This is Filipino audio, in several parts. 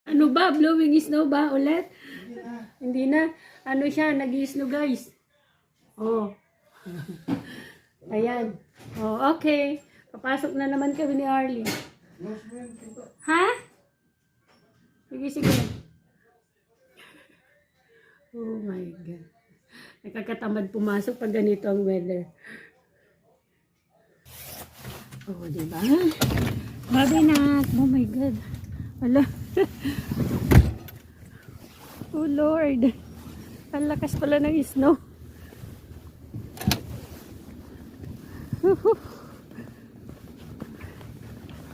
Ano ba? Blowing snow ba ulit? Hindi na. Ano siya? Nag-i-snow guys. Oh. Ayan. Oh, okay. Papasok na naman kami ni Arlie. Ha? Sige, sige. Oh my God. Nakakatamad pumasok pag ganito ang weather. Oh, diba? Babi na. Oh my God. Wala. Oh Lord. Ang lakas pala ng snow.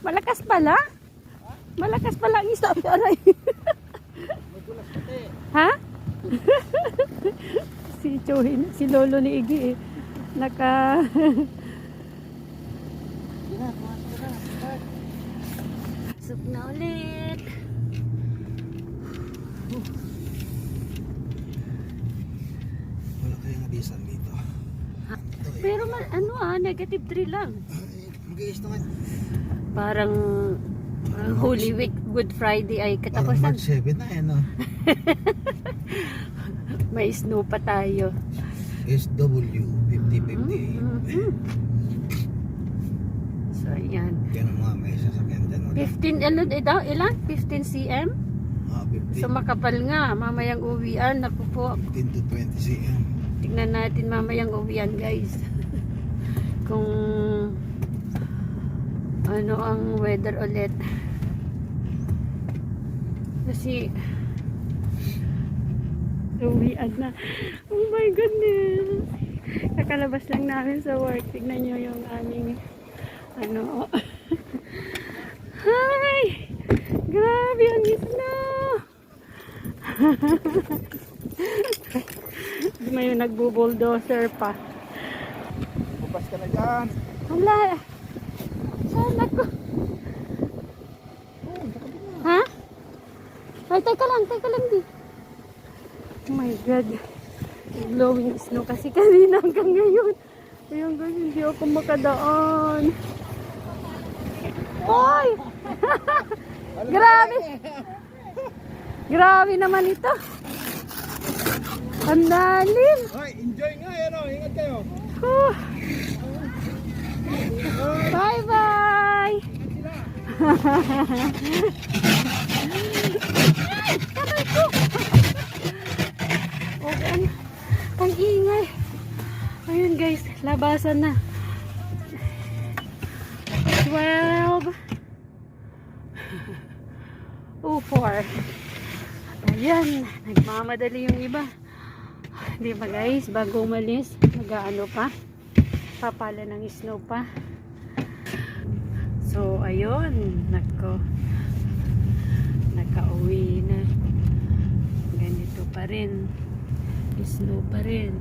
Malakas pala? Malakas pala ang snow. Aray. Ha? Si Chohin, si Lolo ni Iggy eh. Naka... Pasok na ulit. Wala kayong nabisan dito. Pero ano negative 3 lang. Mag-iis naman. Parang Holy Week, Good Friday ay Parang katapusan. March 7 na yan, no? May snow pa tayo. SW 50-50. So, ayan. Kaya ng mga may sasakyan dyan. 15, daw? Ilan? 15 cm? 50. So, makapal nga. Mamayang uwian. Naku po. 15 to 20 cm. Tignan natin mamayang uwian, guys. Kung ano ang weather ulit. Kasi uwian na. Oh my goodness. Kakalabas lang namin sa work. Tignan nyo yung aming ano. Hi! Grabe ang snow! May nagbo-bulldozer pa. Bukas ka na dyan. Wala. Saan ako? Ha? Ay, teka lang di. Oh my God. Blowing snow kasi kanina hanggang ngayon. Ayun guys, hindi ako makadaan. Hoy! Grabe! Grabe naman ito. Ang lalim. Hoy, enjoy nga yan, oh. Ingat kayo. Bye-bye! Okay, ang ingay. Ayun guys, labasan na. 12. 04. Ayan, nagmamadali yung iba. Di ba guys, bago umalis, mag-ano pa? Papala ng snow pa. So, ayun, nakauwi na. Ganito pa rin. Snow pa rin.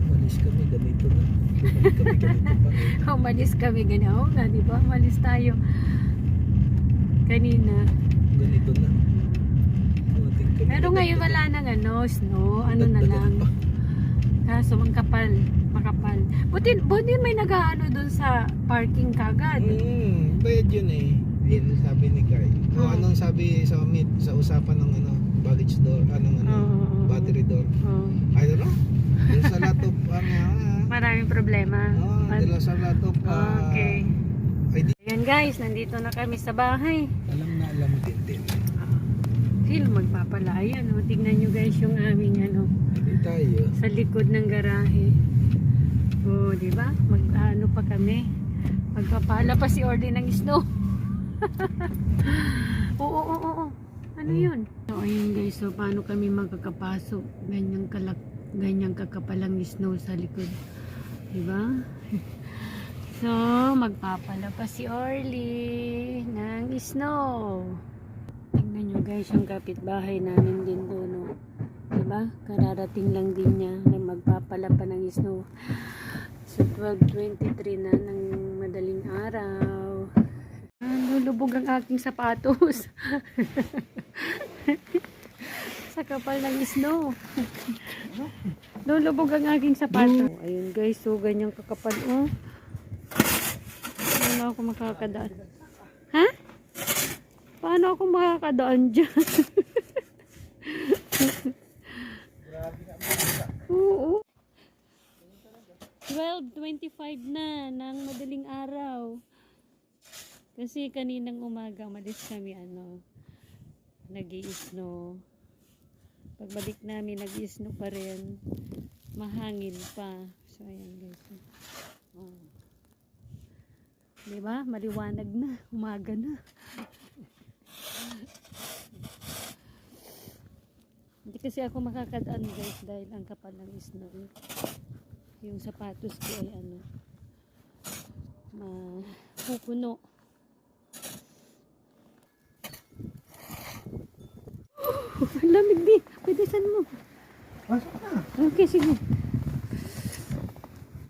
Malis kami, ganito na. Bumalik kami, ganito pa rin. Umalis kami, ganito. Oo nga, di ba? Umalis tayo. Kanina. Ganito na. Pero ngayon wala nang snow. Ano na lang. Kaso makapal. Buti may nag-aano dun sa parking kagad. Bayad yun eh. Yun sabi ni Kai. Anong sabi sa meet, sa usapan ng baggage door, battery door. I don't know. Dun sa lot of Maraming problema. dun sa lot of Okay. ID. Ayan guys, nandito na kami sa bahay. Alam din. Phil, magpapalaya. No? Tingnan nyo guys yung aming Hindi tayo. sa likod ng garahe. Oh, di ba? Mag-ano pa kami. Magpapala pa si Orly ng snow. Oo. Ano yun? So, ayun guys. So, paano kami magkakapasok? Ganyang kakapalang snow sa likod. Di ba? So, magpapala pa si Orly ng snow. Tingnan nyo guys yung kapitbahay namin din doon. No? Diba? Kararating lang din niya na magpapala pa ng snow. So 12:23 na ng madaling araw. Lulubog ang aking sapatos. Sa kapal ng snow. Lulubog ang aking sapatos. Ayun guys, so ganyang kakapal. Oh. Hindi na ako makakadaan. Ha? Paano ako makakadaan dyan? Oo. 12:25 na ng madaling araw. Kasi kaninang umaga umalis kami nag-i-snow. Pagbalik namin nag-i-snow pa rin. Mahangin pa. So ayan guys. Oh. Diba? Maliwanag na. Umaga na. Hindi kasi ako makakadaan guys dahil ang kapal ng snow. Yung sapatos ko ay mapupuno. Lamig din. Pwede saan mo? Pasok na. Okay, sige.